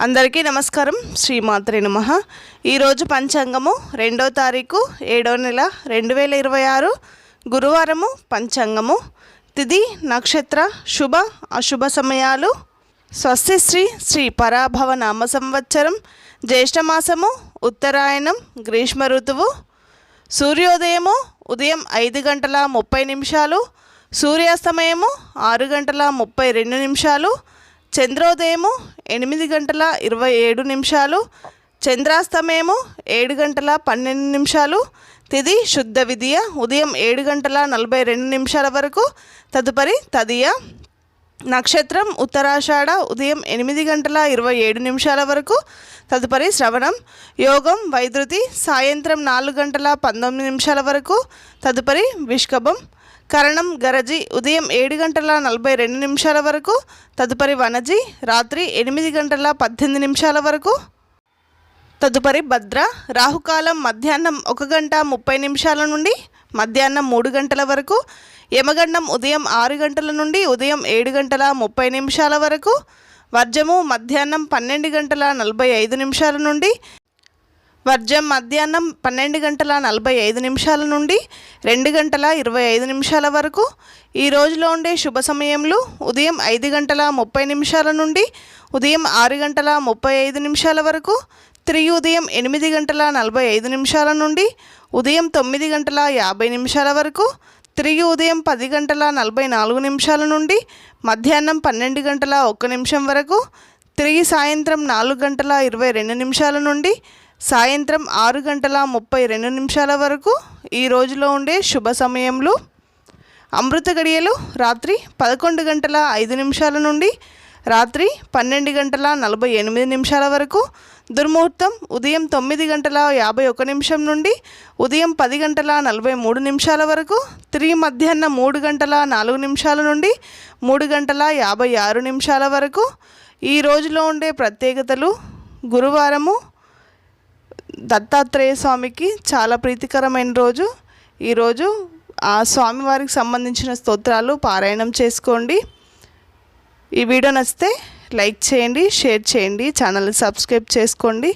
అందరికీ నమస్కారం. శ్రీమాత్రే నమః. ఈరోజు పంచాంగము 2వ తారీఖు 7వ నెల 2026 గురువారము. పంచాంగము తిథి నక్షత్ర శుభ అశుభ సమయాలు. స్వస్తి శ్రీ పరాభవ నామ సంవత్సరం జ్యేష్ఠమాసము ఉత్తరాయణం గ్రీష్మ ఋతువు. సూర్యోదయము ఉదయం 5 గంటల 30 నిమిషాలు, సూర్యాస్తమయము 6 గంటల 32 నిమిషాలు, చంద్రోదయము 8 గంటల 27 నిమిషాలు, చంద్రాస్తమయము 7 గంటల 12 నిమిషాలు. తిథి శుద్ధ విదియ ఉదయం 7 గంటల 42 నిమిషాల వరకు. తదుపరి తదియ. నక్షత్రం ఉత్తరాషాఢ ఉదయం 8 గంటల 27 నిమిషాల వరకు. తదుపరి శ్రవణం. యోగం వైద్యుతి సాయంత్రం 4 గంటల 19 నిమిషాల వరకు. తదుపరి విష్కభం. కరణం గరజి ఉదయం 7 గంటల 42 నిమిషాల వరకు. తదుపరి వనజి రాత్రి 8 గంటల 18 నిమిషాల వరకు. తదుపరి భద్ర. రాహుకాలం మధ్యాహ్నం 1 గంట 30 నిమిషాల నుండి మధ్యాహ్నం 3 గంటల వరకు. యమగండం ఉదయం 6 గంటల నుండి ఉదయం 7 గంటల 30 నిమిషాల వరకు. వర్జము మధ్యాహ్నం 12 గంటల 45 నిమిషాల నుండి వర్జం మధ్యాహ్నం 12 గంటల 45 నిమిషాల నుండి 2 గంటల 25 నిమిషాల వరకు. ఈ రోజులో ఉండే శుభ సమయంలో ఉదయం 5 గంటల 30 నిమిషాల నుండి ఉదయం 6 గంటల 35 నిమిషాల వరకు. తిరిగి ఉదయం 8 గంటల 45 నిమిషాల నుండి ఉదయం 9 గంటల 50 నిమిషాల వరకు. తిరిగి ఉదయం 10 గంటల 44 నిమిషాల నుండి మధ్యాహ్నం 12 గంటల 1 నిమిషం వరకు. తిరిగి సాయంత్రం 4 గంటల 22 నిమిషాల నుండి సాయంత్రం 6 గంటల 32 నిమిషాల వరకు. ఈ రోజులో ఉండే శుభ సమయంలో అమృత గడియలు రాత్రి 11 గంటల 5 నిమిషాల నుండి రాత్రి 12 గంటల 48 నిమిషాల వరకు. దుర్ముహూర్తం ఉదయం 9 గంటల 51 నిమిషం నుండి ఉదయం 10 గంటల 43 నిమిషాల వరకు. తిరిగి మధ్యాహ్నం 3 గంటల 4 నిమిషాల నుండి 3 గంటల 56 నిమిషాల వరకు. ఈ రోజులో ఉండే ప్రత్యేకతలు. గురువారము దత్తాత్రేయ స్వామికి చాలా ప్రీతికరమైన రోజు. ఈరోజు ఆ స్వామివారికి సంబంధించిన స్తోత్రాలు పారాయణం చేసుకోండి. ఈ వీడియో నచ్చితే లైక్ చేయండి, షేర్ చేయండి, ఛానల్ని సబ్స్క్రైబ్ చేసుకోండి.